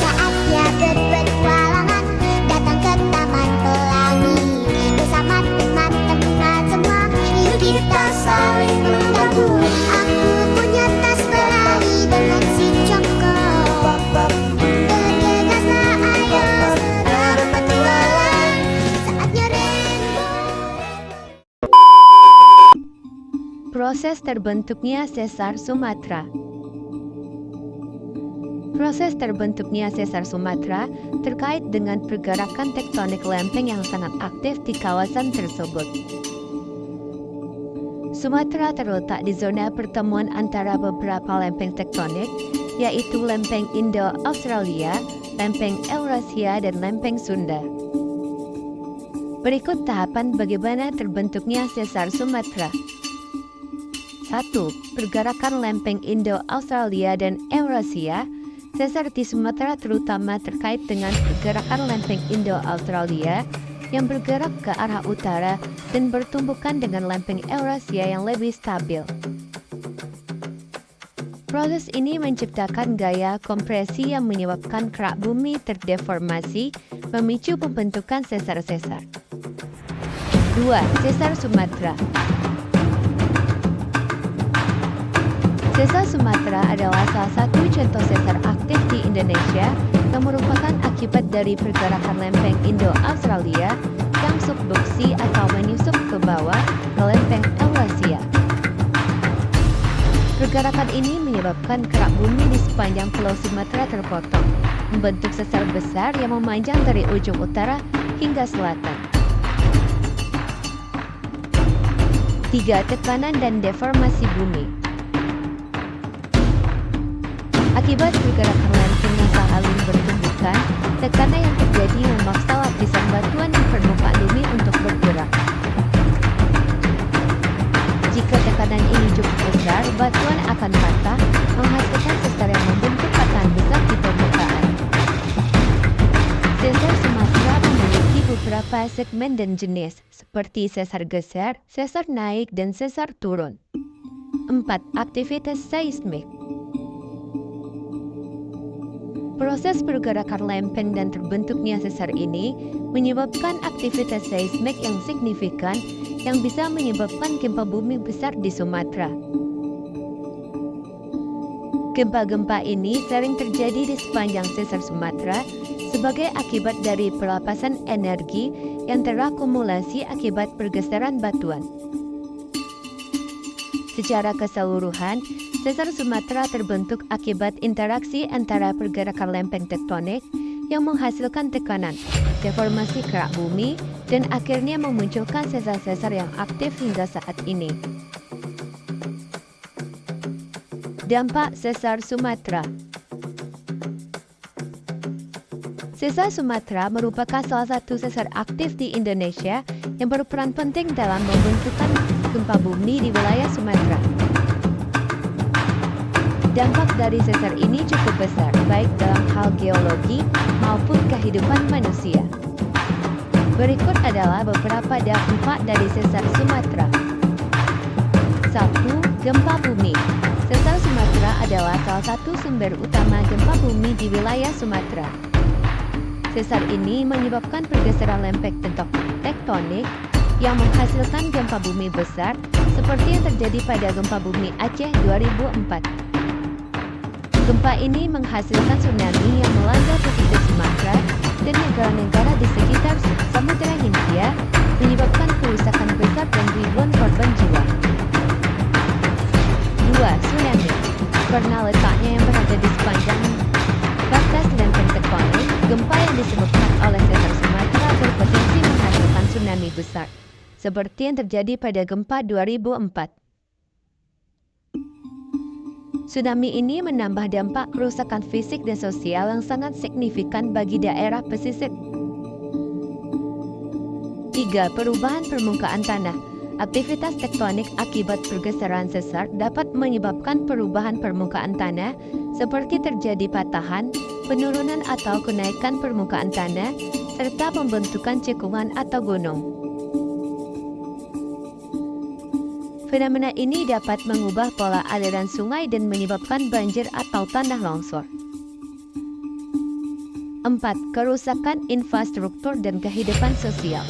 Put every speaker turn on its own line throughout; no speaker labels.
Saatnya berpetualangan, datang ke Taman Pelangi. Bersama teman-teman semua, yuk kita saling membantu. Aku punya tas berlari dengan si Joko. Bergegaslah ayo berpetualang. Saatnya rainbow.
Proses terbentuknya sesar Sumatera. Proses terbentuknya sesar Sumatera terkait dengan pergerakan tektonik lempeng yang sangat aktif di kawasan tersebut. Sumatera terletak di zona pertemuan antara beberapa lempeng tektonik, yaitu lempeng Indo-Australia, lempeng Eurasia, dan lempeng Sunda. Berikut tahapan bagaimana terbentuknya sesar Sumatera. 1. Pergerakan lempeng Indo-Australia dan Eurasia. Sesar di Sumatera terutama terkait dengan pergerakan lempeng Indo-Australia yang bergerak ke arah utara dan bertumbukan dengan lempeng Eurasia yang lebih stabil. Proses ini menciptakan gaya kompresi yang menyebabkan kerak bumi terdeformasi, memicu pembentukan sesar-sesar. 2. Sesar Sumatera. Sesar Sumatera adalah salah satu contoh sesar aktif di Indonesia yang merupakan akibat dari pergerakan lempeng Indo-Australia yang subduksi atau menyusup ke bawah ke lempeng Eurasia. Pergerakan ini menyebabkan kerak bumi di sepanjang Pulau Sumatera terpotong, membentuk sesar besar yang memanjang dari ujung utara hingga selatan. 3. Tekanan dan deformasi bumi. Akibat pergerakan lempeng yang saling bertumbukan, tekanan yang terjadi memaksa lapisan batuan di permukaan bumi untuk bergerak. Jika tekanan ini cukup besar, batuan akan patah, menghasilkan sesar yang membentuk patahan besar di permukaan. Sesar Sumatera memiliki beberapa segmen dan jenis, seperti sesar geser, sesar naik, dan sesar turun. 4. Aktivitas seismik. Proses pergerakan lempeng dan terbentuknya sesar ini menyebabkan aktivitas seismik yang signifikan yang bisa menyebabkan gempa bumi besar di Sumatera. Gempa-gempa ini sering terjadi di sepanjang sesar Sumatera sebagai akibat dari pelepasan energi yang terakumulasi akibat pergeseran batuan. Secara keseluruhan, sesar Sumatera terbentuk akibat interaksi antara pergerakan lempeng tektonik yang menghasilkan tekanan, deformasi kerak bumi, dan akhirnya memunculkan sesar-sesar yang aktif hingga saat ini. Dampak sesar Sumatera. Sesar Sumatera merupakan salah satu sesar aktif di Indonesia yang berperan penting dalam membentukkan gempa bumi di wilayah Sumatera. Dampak dari sesar ini cukup besar, baik dalam hal geologi maupun kehidupan manusia. Berikut adalah beberapa dampak dari sesar Sumatera. 1. Gempa bumi. Sesar Sumatera adalah salah satu sumber utama gempa bumi di wilayah Sumatera. Sesar ini menyebabkan pergeseran lempeng tektonik yang menghasilkan gempa bumi besar seperti yang terjadi pada gempa bumi Aceh 2004. Gempa ini menghasilkan tsunami yang melanda pesisir Sumatera dan negara-negara di sekitar Samudra Hindia, menyebabkan kerusakan besar dan ribuan korban jiwa. 2. Tsunami. Karena letaknya yang berada di sepanjang batas lempeng tektonik, gempa yang disebabkan oleh sesar Sumatera berpotensi menghasilkan tsunami besar, seperti yang terjadi pada gempa 2004. Tsunami ini menambah dampak kerusakan fisik dan sosial yang sangat signifikan bagi daerah pesisir. 3. Perubahan permukaan tanah. Aktivitas tektonik akibat pergeseran sesar dapat menyebabkan perubahan permukaan tanah, seperti terjadi patahan, penurunan atau kenaikan permukaan tanah, serta pembentukan cekungan atau gunung. Fenomena ini dapat mengubah pola aliran sungai dan menyebabkan banjir atau tanah longsor. 4. Kerusakan infrastruktur dan kehidupan sosial.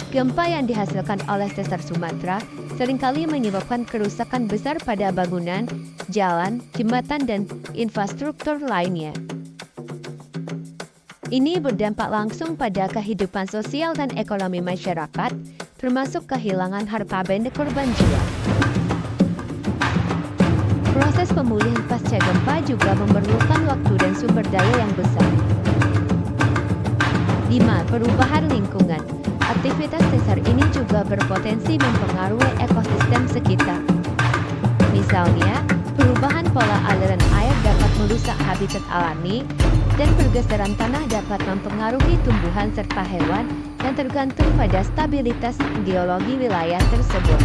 Gempa yang dihasilkan oleh sesar Sumatera seringkali menyebabkan kerusakan besar pada bangunan, jalan, jembatan, dan infrastruktur lainnya. Ini berdampak langsung pada kehidupan sosial dan ekonomi masyarakat, termasuk kehilangan harta benda korban jiwa. Proses pemulihan pasca gempa juga memerlukan waktu dan sumber daya yang besar. 5. Perubahan lingkungan. Aktivitas sesar ini juga berpotensi mempengaruhi ekosistem sekitar. Misalnya, perubahan pola aliran air dapat merusak habitat alami, dan pergeseran tanah dapat mempengaruhi tumbuhan serta hewan yang tergantung pada stabilitas geologi wilayah tersebut.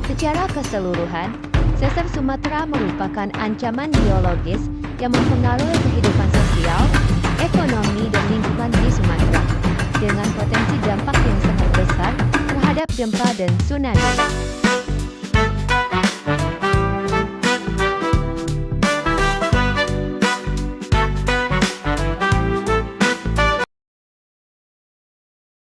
Secara keseluruhan, sesar Sumatera merupakan ancaman geologis yang mempengaruhi kehidupan sosial, ekonomi, dan lingkungan di Sumatera, dengan potensi dampak yang sangat besar terhadap gempa dan tsunami.